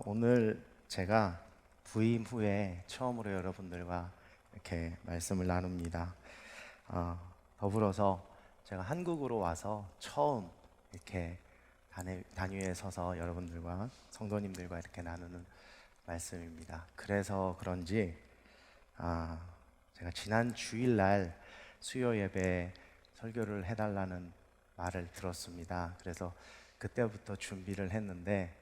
오늘 제가 부임 후에 처음으로 여러분들과 이렇게 말씀을 나눕니다. 더불어서 제가 한국으로 와서 처음 이렇게 단위에 서서 여러분들과 성도님들과 이렇게 나누는 말씀입니다. 그래서 그런지 제가 지난 주일날 수요 예배 설교를 해달라는 말을 들었습니다. 그래서 그때부터 준비를 했는데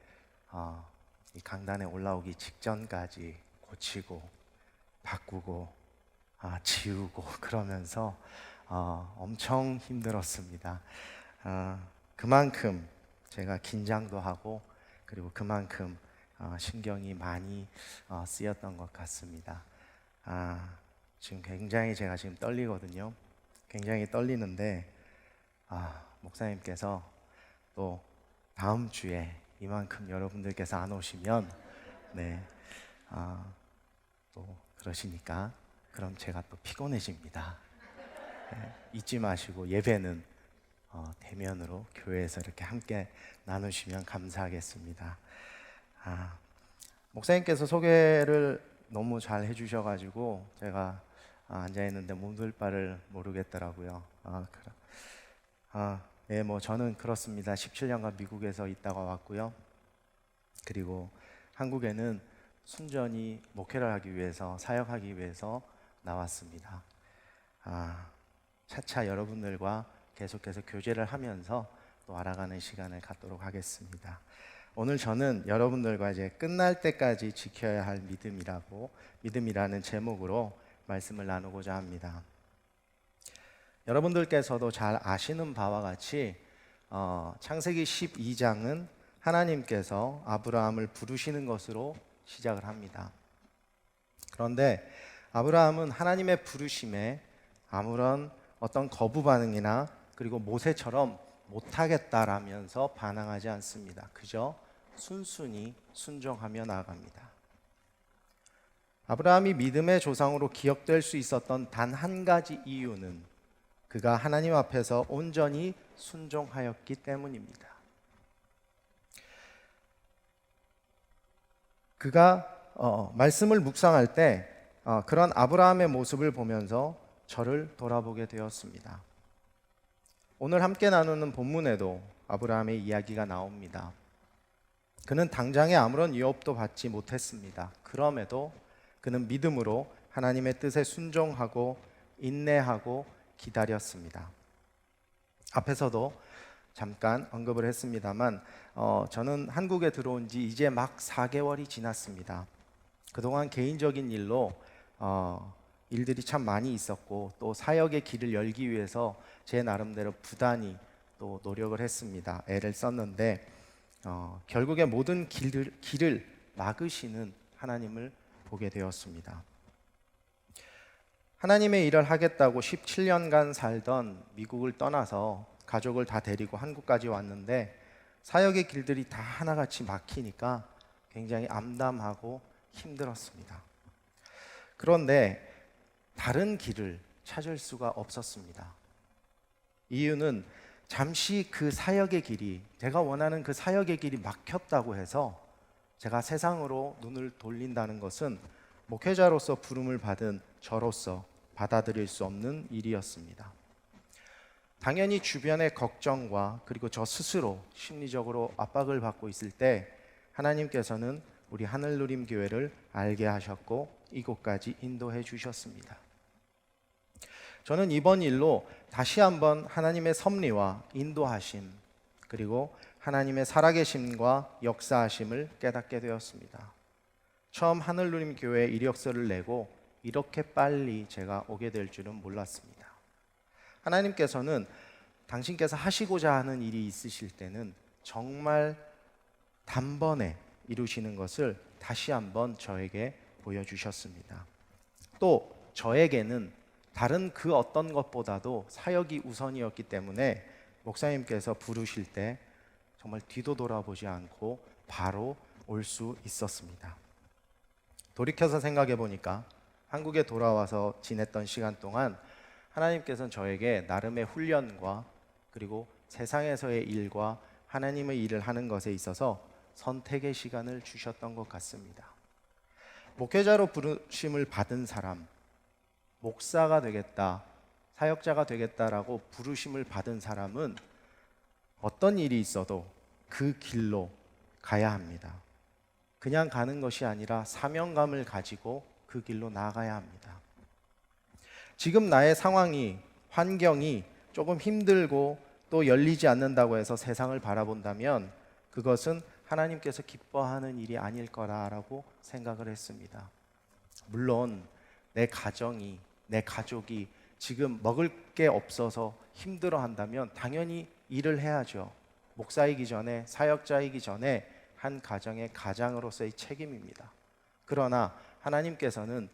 이 강단에 올라오기 직전까지 고치고 바꾸고 지우고 그러면서 엄청 힘들었습니다. 그만큼 제가 긴장도 하고 그리고 그만큼 신경이 많이 쓰였던 것 같습니다. 지금 굉장히 제가 지금 떨리거든요. 굉장히 떨리는데 목사님께서 또 다음 주에 이만큼 여러분들께서 안 오시면 또 그러시니까 그럼 제가 또 피곤해집니다. 잊지 마시고 예배는 대면으로 교회에서 이렇게 함께 나누시면 감사하겠습니다. 목사님께서 소개를 너무 잘 해주셔가지고 제가 앉아있는데 몸둘 바를 모르겠더라고요. 저는 그렇습니다. 17년간 미국에서 있다가 왔고요. 그리고 한국에는 순전히 목회를 하기 위해서, 사역하기 위해서 나왔습니다. 차차 여러분들과 계속해서 교제를 하면서 또 알아가는 시간을 갖도록 하겠습니다. 오늘 저는 여러분들과 이제 끝날 때까지 지켜야 할 믿음이라는 제목으로 말씀을 나누고자 합니다. 여러분들께서도 잘 아시는 바와 같이 창세기 12장은 하나님께서 아브라함을 부르시는 것으로 시작을 합니다. 그런데 아브라함은 하나님의 부르심에 아무런 어떤 거부 반응이나 그리고 모세처럼 못하겠다라면서 반항하지 않습니다. 그저 순순히 순종하며 나아갑니다. 아브라함이 믿음의 조상으로 기억될 수 있었던 단 한 가지 이유는 그가 하나님 앞에서 온전히 순종하였기 때문입니다. 그가 말씀을 묵상할 때 그런 아브라함의 모습을 보면서 저를 돌아보게 되었습니다. 오늘 함께 나누는 본문에도 아브라함의 이야기가 나옵니다. 그는 당장에 아무런 위협도 받지 못했습니다. 그럼에도 그는 믿음으로 하나님의 뜻에 순종하고 인내하고 기다렸습니다. 앞에서도 잠깐 언급을 했습니다만 저는 한국에 들어온 지 이제 막 4개월이 지났습니다. 그동안 개인적인 일로 일들이 참 많이 있었고 또 사역의 길을 열기 위해서 제 나름대로 부단히 또 노력을 했습니다. 애를 썼는데 결국에 모든 길을 막으시는 하나님을 보게 되었습니다. 하나님의 일을 하겠다고 17년간 살던 미국을 떠나서 가족을 다 데리고 한국까지 왔는데 사역의 길들이 다 하나같이 막히니까 굉장히 암담하고 힘들었습니다. 그런데 다른 길을 찾을 수가 없었습니다. 이유는 잠시 그 사역의 길이, 제가 원하는 그 사역의 길이 막혔다고 해서 제가 세상으로 눈을 돌린다는 것은 목회자로서 부름을 받은 저로서 받아들일 수 없는 일이었습니다. 당연히 주변의 걱정과 그리고 저 스스로 심리적으로 압박을 받고 있을 때 하나님께서는 우리 하늘누림 교회를 알게 하셨고 이곳까지 인도해 주셨습니다. 저는 이번 일로 다시 한번 하나님의 섭리와 인도하심 그리고 하나님의 살아계심과 역사하심을 깨닫게 되었습니다. 처음 하늘누림 교회에 이력서를 내고 이렇게 빨리 제가 오게 될 줄은 몰랐습니다. 하나님께서는 당신께서 하시고자 하는 일이 있으실 때는 정말 단번에 이루시는 것을 다시 한번 저에게 보여주셨습니다. 또 저에게는 다른 그 어떤 것보다도 사역이 우선이었기 때문에 목사님께서 부르실 때 정말 뒤도 돌아보지 않고 바로 올 수 있었습니다. 돌이켜서 생각해 보니까 한국에 돌아와서 지냈던 시간 동안 하나님께서는 저에게 나름의 훈련과 그리고 세상에서의 일과 하나님의 일을 하는 것에 있어서 선택의 시간을 주셨던 것 같습니다. 목회자로 부르심을 받은 사람, 목사가 되겠다, 사역자가 되겠다라고 부르심을 받은 사람은 어떤 일이 있어도 그 길로 가야 합니다. 그냥 가는 것이 아니라 사명감을 가지고 그 길로 나아가야 합니다. 지금 나의 상황이, 환경이 조금 힘들고 또 열리지 않는다고 해서 세상을 바라본다면 그것은 하나님께서 기뻐하는 일이 아닐 거라고 생각을 했습니다. 물론 내 가정이, 내 가족이 지금 먹을 게 없어서 힘들어 한다면 당연히 일을 해야죠. 목사이기 전에, 사역자이기 전에 한 가정의 가장으로서의 책임입니다. 그러나 하나님께서는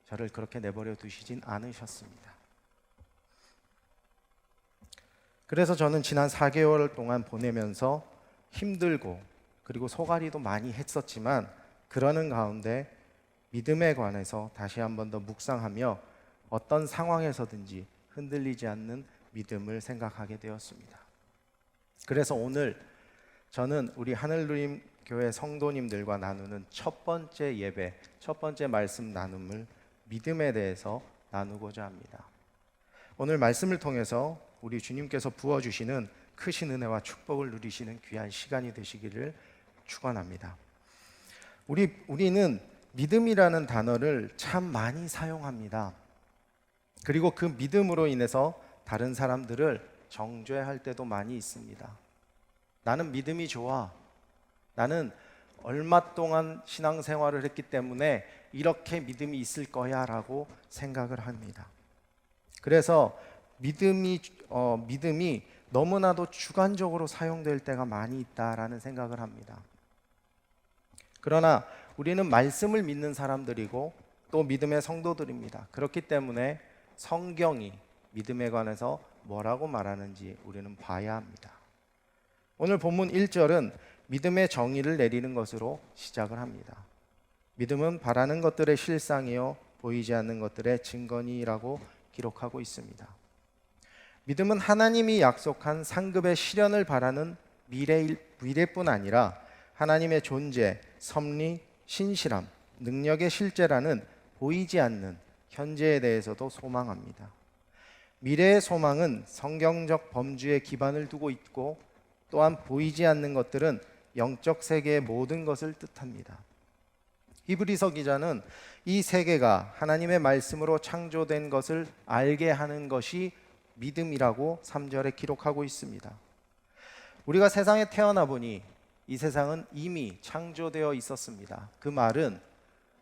저를 그렇게 내버려 두시진 않으셨습니다. 그래서 저는 지난 4개월 동안 보내면서 힘들고 그리고 소가리도 많이 했었지만 그러는 가운데 믿음에 관해서 다시 한 번 더 묵상하며 어떤 상황에서든지 흔들리지 않는 믿음을 생각하게 되었습니다. 그래서 오늘 저는 우리 하늘누림 교회 성도님들과 나누는 첫 번째 예배, 첫 번째 말씀 나눔을 믿음에 대해서 나누고자 합니다. 오늘 말씀을 통해서 우리 주님께서 부어주시는 크신 은혜와 축복을 누리시는 귀한 시간이 되시기를 축원합니다. 우리는 믿음이라는 단어를 참 많이 사용합니다. 그리고 그 믿음으로 인해서 다른 사람들을 정죄할 때도 많이 있습니다. 나는 믿음이 좋아. 나는 얼마 동안 신앙생활을 했기 때문에 이렇게 믿음이 있을 거야 라고 생각을 합니다. 그래서 믿음이 너무나도 주관적으로 사용될 때가 많이 있다라는 생각을 합니다. 그러나 우리는 말씀을 믿는 사람들이고 또 믿음의 성도들입니다. 그렇기 때문에 성경이 믿음에 관해서 뭐라고 말하는지 우리는 봐야 합니다. 오늘 본문 1절은 믿음의 정의를 내리는 것으로 시작을 합니다. 믿음은 바라는 것들의 실상이요 보이지 않는 것들의 증거니라고 기록하고 있습니다. 믿음은 하나님이 약속한 상급의 실현을 바라는 미래뿐 아니라 하나님의 존재, 섭리, 신실함, 능력의 실제라는 보이지 않는 현재에 대해서도 소망합니다. 미래의 소망은 성경적 범주에 기반을 두고 있고 또한 보이지 않는 것들은 영적 세계의 모든 것을 뜻합니다. 히브리서 기자는 이 세계가 하나님의 말씀으로 창조된 것을 알게 하는 것이 믿음이라고 3절에 기록하고 있습니다. 우리가 세상에 태어나 보니 이 세상은 이미 창조되어 있었습니다. 그 말은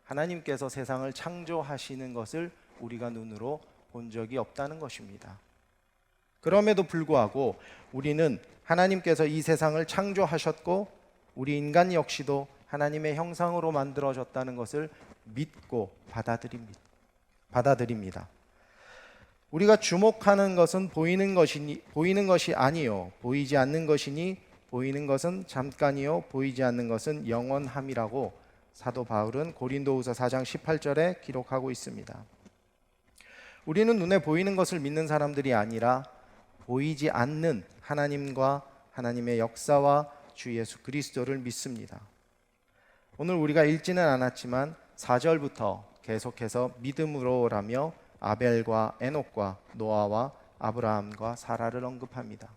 하나님께서 세상을 창조하시는 것을 우리가 눈으로 본 적이 없다는 것입니다. 그럼에도 불구하고 우리는 하나님께서 이 세상을 창조하셨고 우리 인간 역시도 하나님의 형상으로 만들어졌다는 것을 믿고 받아들입니다. 우리가 주목하는 것은 보이는 것이 아니요 보이지 않는 것이니 보이는 것은 잠깐이요 보이지 않는 것은 영원함이라고 사도 바울은 고린도후서 4장 18절에 기록하고 있습니다. 우리는 눈에 보이는 것을 믿는 사람들이 아니라 보이지 않는 하나님과 하나님의 역사와 주 예수 그리스도를 믿습니다. 오늘 우리가 읽지는 않았지만 4절부터 계속해서 믿음으로라며 아벨과 에녹과 노아와 아브라함과 사라를 언급합니다.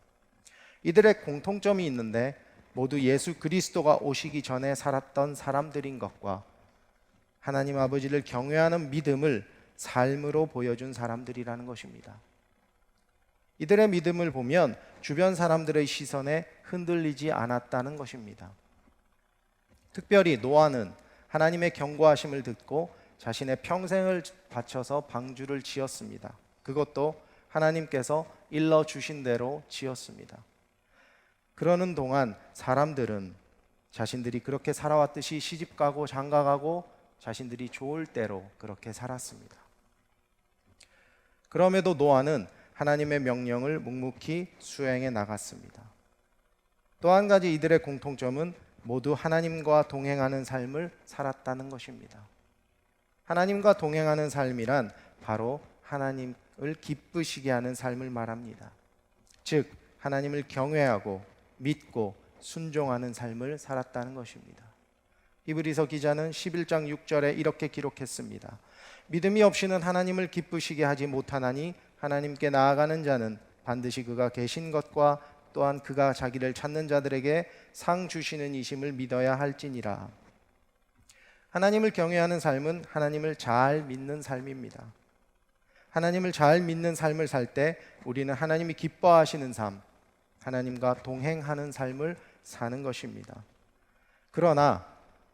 이들의 공통점이 있는데 모두 예수 그리스도가 오시기 전에 살았던 사람들인 것과 하나님 아버지를 경외하는 믿음을 삶으로 보여준 사람들이라는 것입니다. 이들의 믿음을 보면 주변 사람들의 시선에 흔들리지 않았다는 것입니다. 특별히 노아는 하나님의 경고하심을 듣고 자신의 평생을 바쳐서 방주를 지었습니다. 그것도 하나님께서 일러주신 대로 지었습니다. 그러는 동안 사람들은 자신들이 그렇게 살아왔듯이 시집가고 장가가고 자신들이 좋을 대로 그렇게 살았습니다. 그럼에도 노아는 하나님의 명령을 묵묵히 수행해 나갔습니다. 또 한 가지 이들의 공통점은 모두 하나님과 동행하는 삶을 살았다는 것입니다. 하나님과 동행하는 삶이란 바로 하나님을 기쁘시게 하는 삶을 말합니다. 즉 하나님을 경외하고 믿고 순종하는 삶을 살았다는 것입니다. 히브리서 기자는 11장 6절에 이렇게 기록했습니다. 믿음이 없이는 하나님을 기쁘시게 하지 못하나니 하나님께 나아가는 자는 반드시 그가 계신 것과 또한 그가 자기를 찾는 자들에게 상 주시는 이심을 믿어야 할지니라. 하나님을 경외하는 삶은 하나님을 잘 믿는 삶입니다. 하나님을 잘 믿는 삶을 살 때 우리는 하나님이 기뻐하시는 삶, 하나님과 동행하는 삶을 사는 것입니다. 그러나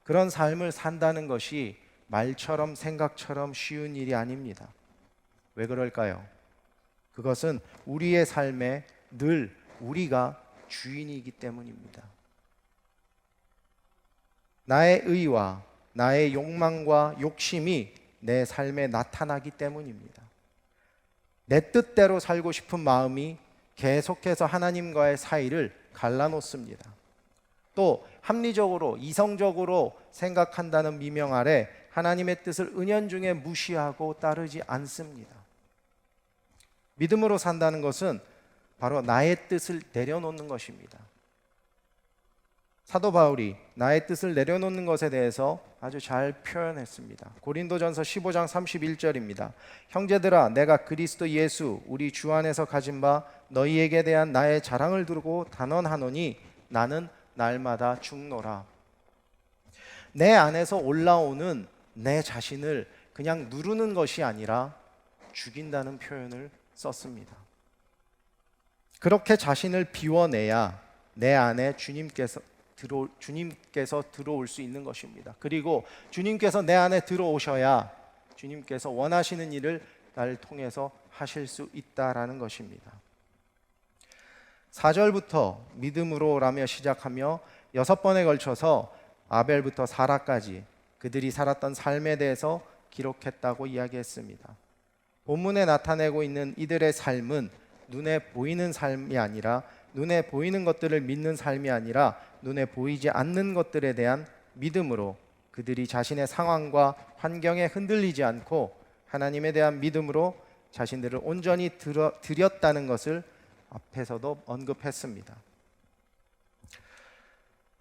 그런 삶을 산다는 것이 말처럼 생각처럼 쉬운 일이 아닙니다. 왜 그럴까요? 그것은 우리의 삶에 늘 우리가 주인이기 때문입니다. 나의 의와 나의 욕망과 욕심이 내 삶에 나타나기 때문입니다. 내 뜻대로 살고 싶은 마음이 계속해서 하나님과의 사이를 갈라놓습니다. 또 합리적으로 이성적으로 생각한다는 미명 아래 하나님의 뜻을 은연중에 무시하고 따르지 않습니다. 믿음으로 산다는 것은 바로 나의 뜻을 내려놓는 것입니다. 사도 바울이 나의 뜻을 내려놓는 것에 대해서 아주 잘 표현했습니다. 고린도전서 15장 31절입니다. 형제들아, 내가 그리스도 예수 우리 주 안에서 가진 바 너희에게 대한 나의 자랑을 두고 단언하노니 나는 날마다 죽노라. 내 안에서 올라오는 내 자신을 그냥 누르는 것이 아니라 죽인다는 표현을 썼습니다. 그렇게 자신을 비워내야 내 안에 주님께서 들어올 수 있는 것입니다. 그리고 주님께서 내 안에 들어오셔야 주님께서 원하시는 일을 나를 통해서 하실 수 있다라는 것입니다. 4절부터 믿음으로라며 시작하며 6번에 걸쳐서 아벨부터 사라까지 그들이 살았던 삶에 대해서 기록했다고 이야기했습니다. 본문에 나타내고 있는 이들의 삶은 눈에 보이는 삶이 아니라, 눈에 보이는 것들을 믿는 삶이 아니라 눈에 보이지 않는 것들에 대한 믿음으로 그들이 자신의 상황과 환경에 흔들리지 않고 하나님에 대한 믿음으로 자신들을 온전히 드렸다는 것을 앞에서도 언급했습니다.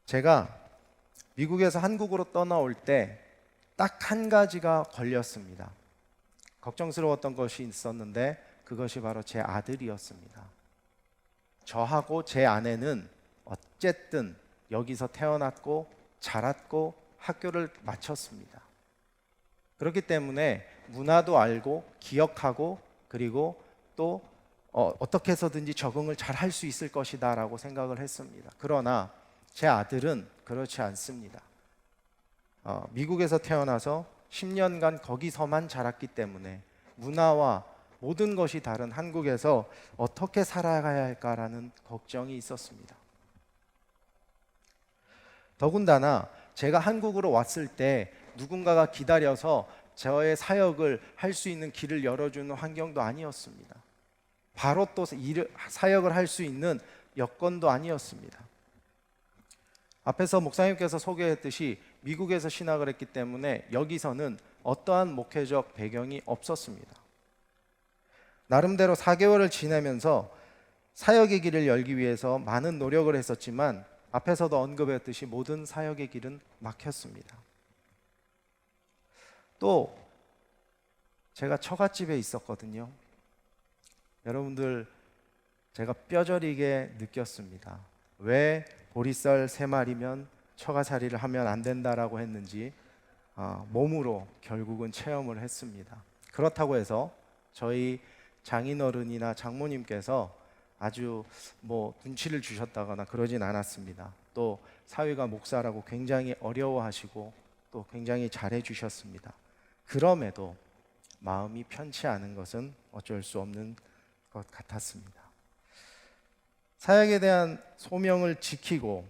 제가 미국에서 한국으로 떠나올 때 딱 한 가지가 걸렸습니다. 걱정스러웠던 것이 있었는데 그것이 바로 제 아들이었습니다. 저하고 제 아내는 어쨌든 여기서 태어났고 자랐고 학교를 마쳤습니다. 그렇기 때문에 문화도 알고 기억하고 그리고 또 어떻게 해서든지 적응을 잘 할 수 있을 것이다 라고 생각을 했습니다. 그러나 제 아들은 그렇지 않습니다. 미국에서 태어나서 10년간 거기서만 자랐기 때문에 문화와 모든 것이 다른 한국에서 어떻게 살아가야 할까라는 걱정이 있었습니다. 더군다나 제가 한국으로 왔을 때 누군가가 기다려서 저의 사역을 할 수 있는 길을 열어주는 환경도 아니었습니다. 바로 또 사역을 할 수 있는 여건도 아니었습니다. 앞에서 목사님께서 소개했듯이 미국에서 신학을 했기 때문에 여기서는 어떠한 목회적 배경이 없었습니다. 나름대로 4개월을 지내면서 사역의 길을 열기 위해서 많은 노력을 했었지만 앞에서도 언급했듯이 모든 사역의 길은 막혔습니다. 또 제가 처갓집에 있었거든요. 여러분들, 제가 뼈저리게 느꼈습니다. 왜 보리쌀 3마리면 처가살이를 하면 안 된다라고 했는지 몸으로 결국은 체험을 했습니다. 그렇다고 해서 저희 장인어른이나 장모님께서 아주 눈치를 주셨다거나 그러진 않았습니다. 또 사위가 목사라고 굉장히 어려워하시고 또 굉장히 잘해 주셨습니다. 그럼에도 마음이 편치 않은 것은 어쩔 수 없는 것 같았습니다. 사역에 대한 소명을 지키고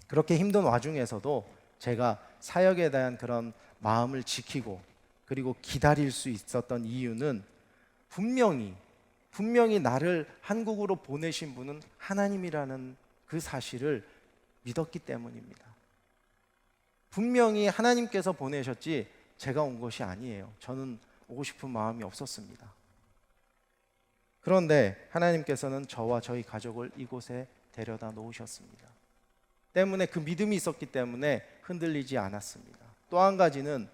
그렇게 힘든 와중에서도 제가 사역에 대한 그런 마음을 지키고 그리고 기다릴 수 있었던 이유는 분명히 나를 한국으로 보내신 분은 하나님이라는 그 사실을 믿었기 때문입니다. 분명히 하나님께서 보내셨지 제가 온 것이 아니에요. 저는 오고 싶은 마음이 없었습니다. 그런데 하나님께서는 저와 저희 가족을 이곳에 데려다 놓으셨습니다. 때문에, 그 믿음이 있었기 때문에 흔들리지 않았습니다. 또 한 가지는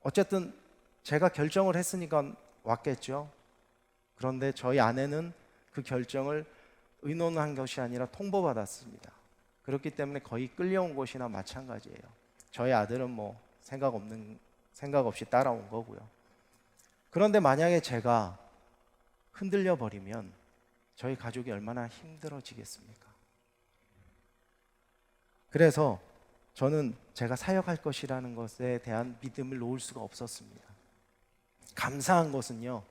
어쨌든 제가 결정을 했으니까 왔겠죠. 그런데 저희 아내는 그 결정을 의논한 것이 아니라 통보받았습니다. 그렇기 때문에 거의 끌려온 것이나 마찬가지예요. 저희 아들은 뭐 생각 없이 따라온 거고요. 그런데 만약에 제가 흔들려 버리면 저희 가족이 얼마나 힘들어지겠습니까? 그래서 저는 제가 사역할 것이라는 것에 대한 믿음을 놓을 수가 없었습니다. 감사한 것은요,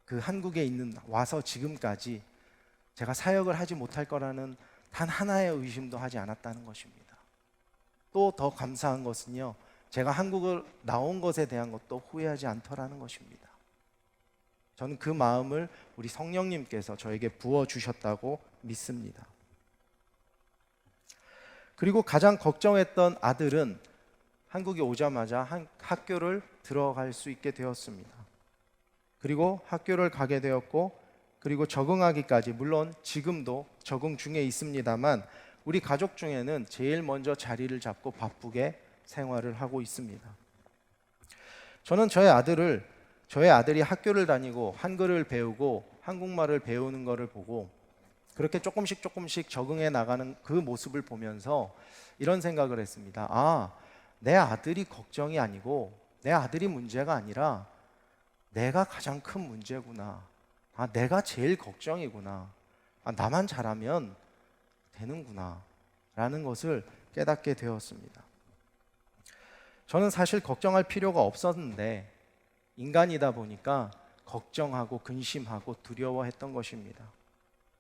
그 한국에 와서 지금까지 제가 사역을 하지 못할 거라는 단 하나의 의심도 하지 않았다는 것입니다. 또 더 감사한 것은요, 제가 한국을 나온 것에 대한 것도 후회하지 않더라는 것입니다. 저는 그 마음을 우리 성령님께서 저에게 부어주셨다고 믿습니다. 그리고 가장 걱정했던 아들은 한국에 오자마자 학교를 들어갈 수 있게 되었습니다. 그리고 학교를 가게 되었고, 그리고 적응하기까지, 물론 지금도 적응 중에 있습니다만 우리 가족 중에는 제일 먼저 자리를 잡고 바쁘게 생활을 하고 있습니다. 저는 저희 아들이 학교를 다니고 한글을 배우고 한국말을 배우는 것을 보고 그렇게 조금씩 적응해 나가는 그 모습을 보면서 이런 생각을 했습니다. 아, 내 아들이 걱정이 아니고, 내 아들이 문제가 아니라 내가 가장 큰 문제구나. 아, 내가 제일 걱정이구나. 아, 나만 잘하면 되는구나 라는 것을 깨닫게 되었습니다. 저는 사실 걱정할 필요가 없었는데 인간이다 보니까 걱정하고 근심하고 두려워했던 것입니다.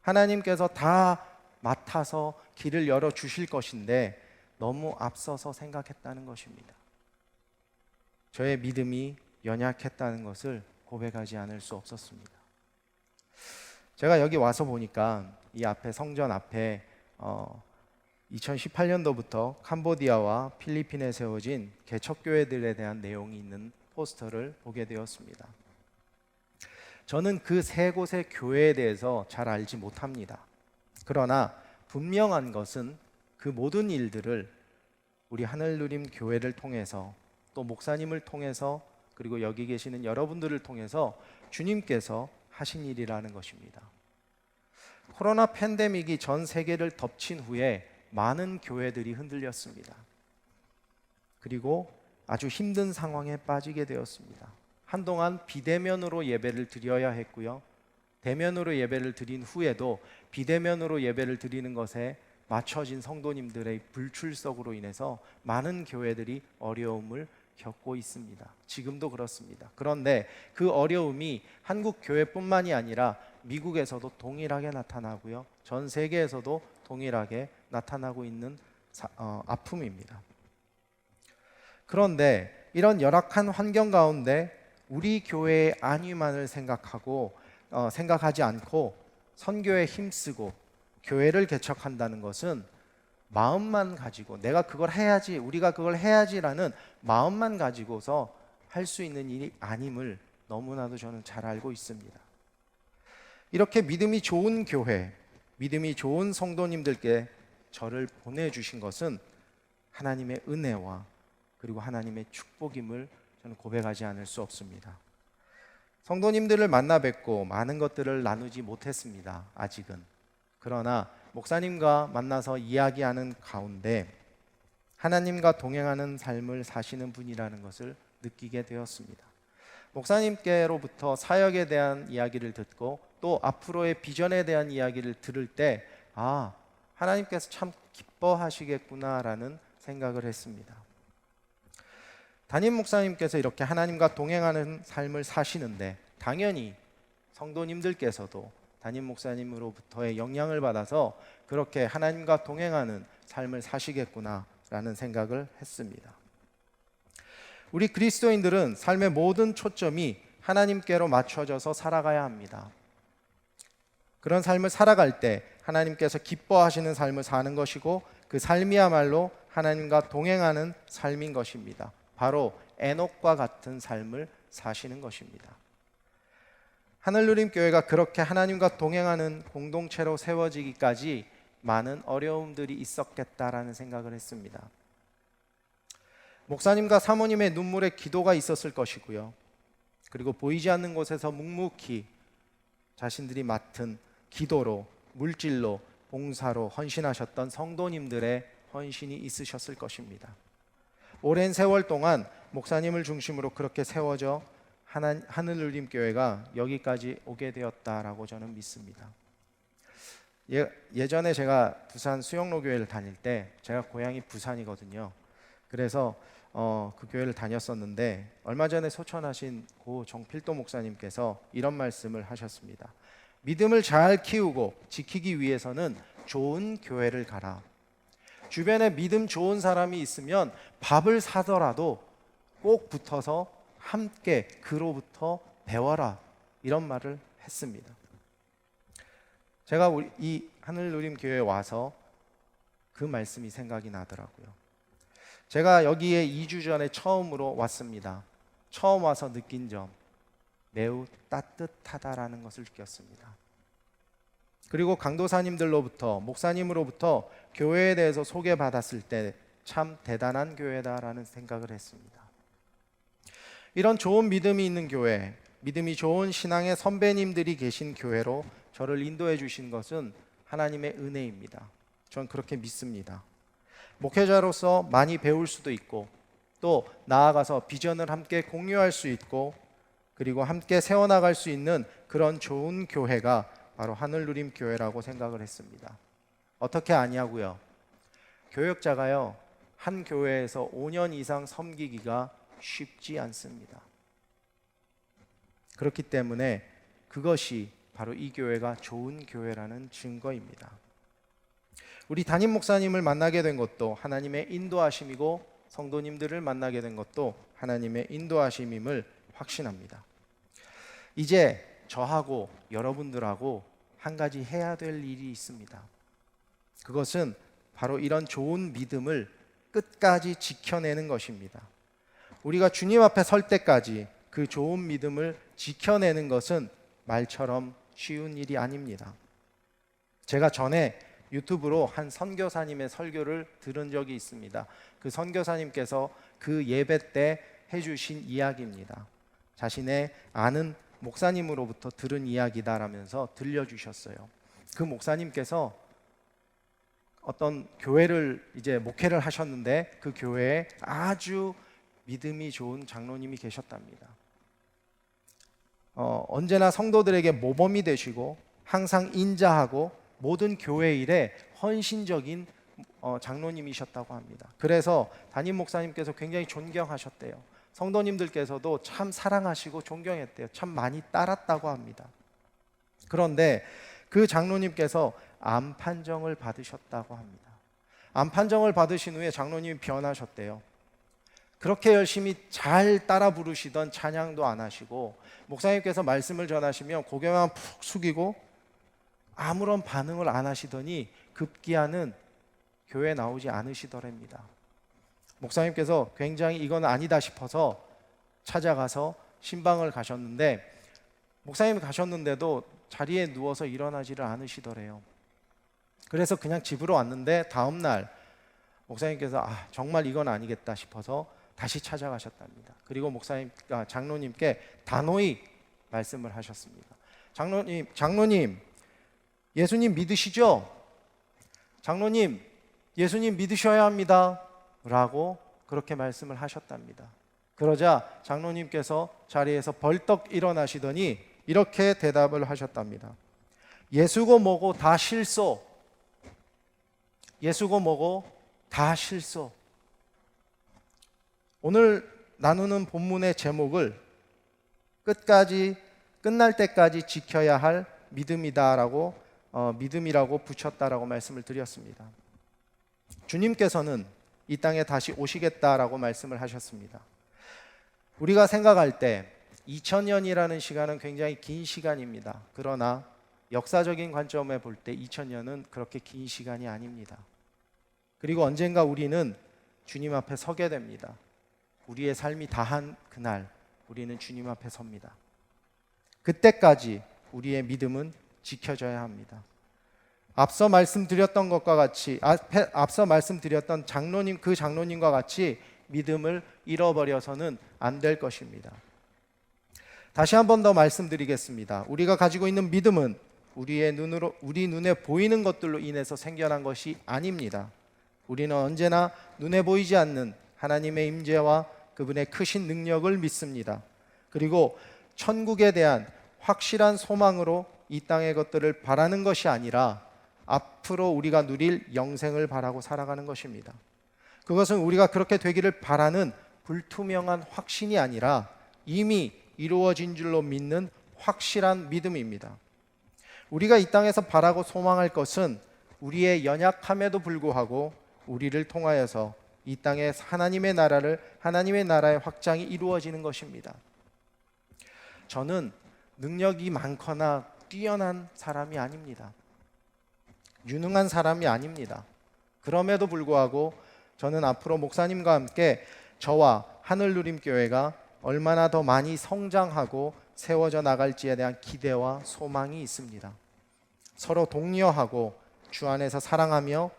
하나님께서 다 맡아서 길을 열어 주실 것인데 너무 앞서서 생각했다는 것입니다. 저의 믿음이 연약했다는 것을 고백하지 않을 수 없었습니다. 제가 여기 와서 보니까 이 앞에 성전 앞에 2018년도부터 캄보디아와 필리핀에 세워진 개척교회들에 대한 내용이 있는 포스터를 보게 되었습니다. 저는 그 세 곳의 교회에 대해서 잘 알지 못합니다. 그러나 분명한 것은 그 모든 일들을 우리 하늘누림 교회를 통해서, 또 목사님을 통해서, 그리고 여기 계시는 여러분들을 통해서 주님께서 하신 일이라는 것입니다. 코로나 팬데믹이 전 세계를 덮친 후에 많은 교회들이 흔들렸습니다. 그리고 아주 힘든 상황에 빠지게 되었습니다. 한동안 비대면으로 예배를 드려야 했고요. 대면으로 예배를 드린 후에도 비대면으로 예배를 드리는 것에 맞춰진 성도님들의 불출석으로 인해서 많은 교회들이 어려움을 겪고 있습니다. 지금도 그렇습니다. 그런데 그 어려움이 한국 교회뿐만이 아니라 미국에서도 동일하게 나타나고요. 전 세계에서도 동일하게 나타나고 있는 아픔입니다. 그런데 이런 열악한 환경 가운데 우리 교회의 안위만을 생각하지 않고 선교에 힘쓰고 교회를 개척한다는 것은 마음만 가지고, 내가 그걸 해야지, 우리가 그걸 해야지라는 마음만 가지고서 할 수 있는 일이 아님을 너무나도 저는 잘 알고 있습니다. 이렇게 믿음이 좋은 교회, 믿음이 좋은 성도님들께 저를 보내주신 것은 하나님의 은혜와 그리고 하나님의 축복임을 저는 고백하지 않을 수 없습니다. 성도님들을 만나 뵙고 많은 것들을 나누지 못했습니다. 아직은. 그러나 목사님과 만나서 이야기하는 가운데 하나님과 동행하는 삶을 사시는 분이라는 것을 느끼게 되었습니다. 목사님께로부터 사역에 대한 이야기를 듣고 또 앞으로의 비전에 대한 이야기를 들을 때, 아, 하나님께서 참 기뻐하시겠구나라는 생각을 했습니다. 담임 목사님께서 이렇게 하나님과 동행하는 삶을 사시는데 당연히 성도님들께서도 담임 목사님으로부터의 영향을 받아서 그렇게 하나님과 동행하는 삶을 사시겠구나라는 생각을 했습니다. 우리 그리스도인들은 삶의 모든 초점이 하나님께로 맞춰져서 살아가야 합니다. 그런 삶을 살아갈 때 하나님께서 기뻐하시는 삶을 사는 것이고 그 삶이야말로 하나님과 동행하는 삶인 것입니다. 바로 에녹과 같은 삶을 사시는 것입니다. 하늘누림 교회가 그렇게 하나님과 동행하는 공동체로 세워지기까지 많은 어려움들이 있었겠다라는 생각을 했습니다. 목사님과 사모님의 눈물에 기도가 있었을 것이고요. 그리고 보이지 않는 곳에서 묵묵히 자신들이 맡은 기도로, 물질로, 봉사로 헌신하셨던 성도님들의 헌신이 있으셨을 것입니다. 오랜 세월 동안 목사님을 중심으로 그렇게 세워져 하늘울림교회가 여기까지 오게 되었다라고 저는 믿습니다. 예전에 제가 부산 수영로교회를 다닐 때, 제가 고향이 부산이거든요. 그래서 그 교회를 다녔었는데, 얼마 전에 소천하신 고 정필도 목사님께서 이런 말씀을 하셨습니다. 믿음을 잘 키우고 지키기 위해서는 좋은 교회를 가라. 주변에 믿음 좋은 사람이 있으면 밥을 사더라도 꼭 붙어서 함께 그로부터 배워라, 이런 말을 했습니다. 제가 이 하늘누림 교회에 와서 그 말씀이 생각이 나더라고요. 제가 여기에 2주 전에 처음으로 왔습니다. 처음 와서 느낀 점, 매우 따뜻하다라는 것을 느꼈습니다. 그리고 강도사님들로부터, 목사님으로부터 교회에 대해서 소개받았을 때 참 대단한 교회다라는 생각을 했습니다. 이런 좋은 믿음이 있는 교회, 믿음이 좋은 신앙의 선배님들이 계신 교회로 저를 인도해 주신 것은 하나님의 은혜입니다. 저는 그렇게 믿습니다. 목회자로서 많이 배울 수도 있고, 또 나아가서 비전을 함께 공유할 수 있고, 그리고 함께 세워나갈 수 있는 그런 좋은 교회가 바로 하늘누림 교회라고 생각을 했습니다. 어떻게 아냐고요? 교역자가요, 한 교회에서 5년 이상 섬기기가 쉽지 않습니다. 그렇기 때문에 그것이 바로 이 교회가 좋은 교회라는 증거입니다. 우리 담임 목사님을 만나게 된 것도 하나님의 인도하심이고, 성도님들을 만나게 된 것도 하나님의 인도하심임을 확신합니다. 이제 저하고 여러분들하고 한 가지 해야 될 일이 있습니다. 그것은 바로 이런 좋은 믿음을 끝까지 지켜내는 것입니다. 우리가 주님 앞에 설 때까지 그 좋은 믿음을 지켜내는 것은 말처럼 쉬운 일이 아닙니다. 제가 전에 유튜브로 한 선교사님의 설교를 들은 적이 있습니다. 그 선교사님께서 그 예배 때 해주신 이야기입니다. 자신의 아는 목사님으로부터 들은 이야기다라면서 들려주셨어요. 그 목사님께서 어떤 교회를 이제 목회를 하셨는데, 그 교회에 아주 믿음이 좋은 장로님이 계셨답니다. 언제나 성도들에게 모범이 되시고 항상 인자하고 모든 교회 일에 헌신적인 장로님이셨다고 합니다. 그래서 담임 목사님께서 굉장히 존경하셨대요. 성도님들께서도 참 사랑하시고 존경했대요. 참 많이 따랐다고 합니다. 그런데 그 장로님께서 암 판정을 받으셨다고 합니다. 암 판정을 받으신 후에 장로님이 변하셨대요. 그렇게 열심히 잘 따라 부르시던 찬양도 안 하시고, 목사님께서 말씀을 전하시면 고개만 푹 숙이고 아무런 반응을 안 하시더니 급기야는 교회에 나오지 않으시더랍니다. 목사님께서 굉장히 이건 아니다 싶어서 찾아가서 신방을 가셨는데, 목사님이 가셨는데도 자리에 누워서 일어나지를 않으시더래요. 그래서 그냥 집으로 왔는데 다음 날 목사님께서 정말 이건 아니겠다 싶어서 다시 찾아가셨답니다. 그리고 장로님께 단호히 말씀을 하셨습니다. 장로님, 예수님 믿으시죠? 장로님, 예수님 믿으셔야 합니다. 라고 그렇게 말씀을 하셨답니다. 그러자 장로님께서 자리에서 벌떡 일어나시더니 이렇게 대답을 하셨답니다. 예수고 뭐고 다 실소. 예수고 뭐고 다 실소. 오늘 나누는 본문의 제목을 끝날 때까지 지켜야 할 믿음이다라고 믿음이라고 붙였다라고 말씀을 드렸습니다. 주님께서는 이 땅에 다시 오시겠다라고 말씀을 하셨습니다. 우리가 생각할 때 2000년이라는 시간은 굉장히 긴 시간입니다. 그러나 역사적인 관점에 볼 때 2000년은 그렇게 긴 시간이 아닙니다. 그리고 언젠가 우리는 주님 앞에 서게 됩니다. 우리의 삶이 다한 그날 우리는 주님 앞에 섭니다. 그때까지 우리의 믿음은 지켜져야 합니다. 앞서 말씀드렸던 것과 같이 앞서 말씀드렸던 장로님과 같이 믿음을 잃어버려서는 안 될 것입니다. 다시 한 번 더 말씀드리겠습니다. 우리가 가지고 있는 믿음은 우리 눈에 보이는 것들로 인해서 생겨난 것이 아닙니다. 우리는 언제나 눈에 보이지 않는 하나님의 임재와 그분의 크신 능력을 믿습니다. 그리고 천국에 대한 확실한 소망으로 이 땅의 것들을 바라는 것이 아니라 앞으로 우리가 누릴 영생을 바라고 살아가는 것입니다. 그것은 우리가 그렇게 되기를 바라는 불투명한 확신이 아니라 이미 이루어진 줄로 믿는 확실한 믿음입니다. 우리가 이 땅에서 바라고 소망할 것은 우리의 연약함에도 불구하고 우리를 통하여서 이 땅에 하나님의 나라의 확장이 이루어지는 것입니다. 저는 능력이 많거나 뛰어난 사람이 아닙니다. 유능한 사람이 아닙니다. 그럼에도 불구하고 저는 앞으로 목사님과 함께 저와 하늘누림교회가 얼마나 더 많이 성장하고 세워져 나갈지에 대한 기대와 소망이 있습니다. 서로 독려하고 주 안에서 사랑하며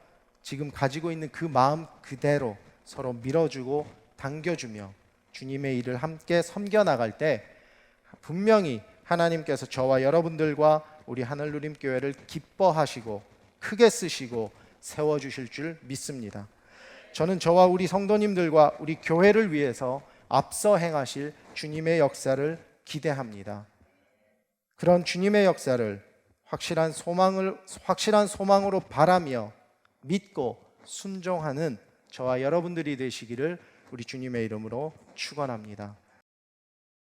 지금 가지고 있는 그 마음 그대로 서로 밀어주고 당겨주며 주님의 일을 함께 섬겨 나갈 때 분명히 하나님께서 저와 여러분들과 우리 하늘누림교회를 기뻐하시고 크게 쓰시고 세워주실 줄 믿습니다. 저는 저와 우리 성도님들과 우리 교회를 위해서 앞서 행하실 주님의 역사를 기대합니다. 그런 주님의 역사를 확실한 소망으로 바라며 믿고 순종하는 저와 여러분들이 되시기를 우리 주님의 이름으로 축원합니다.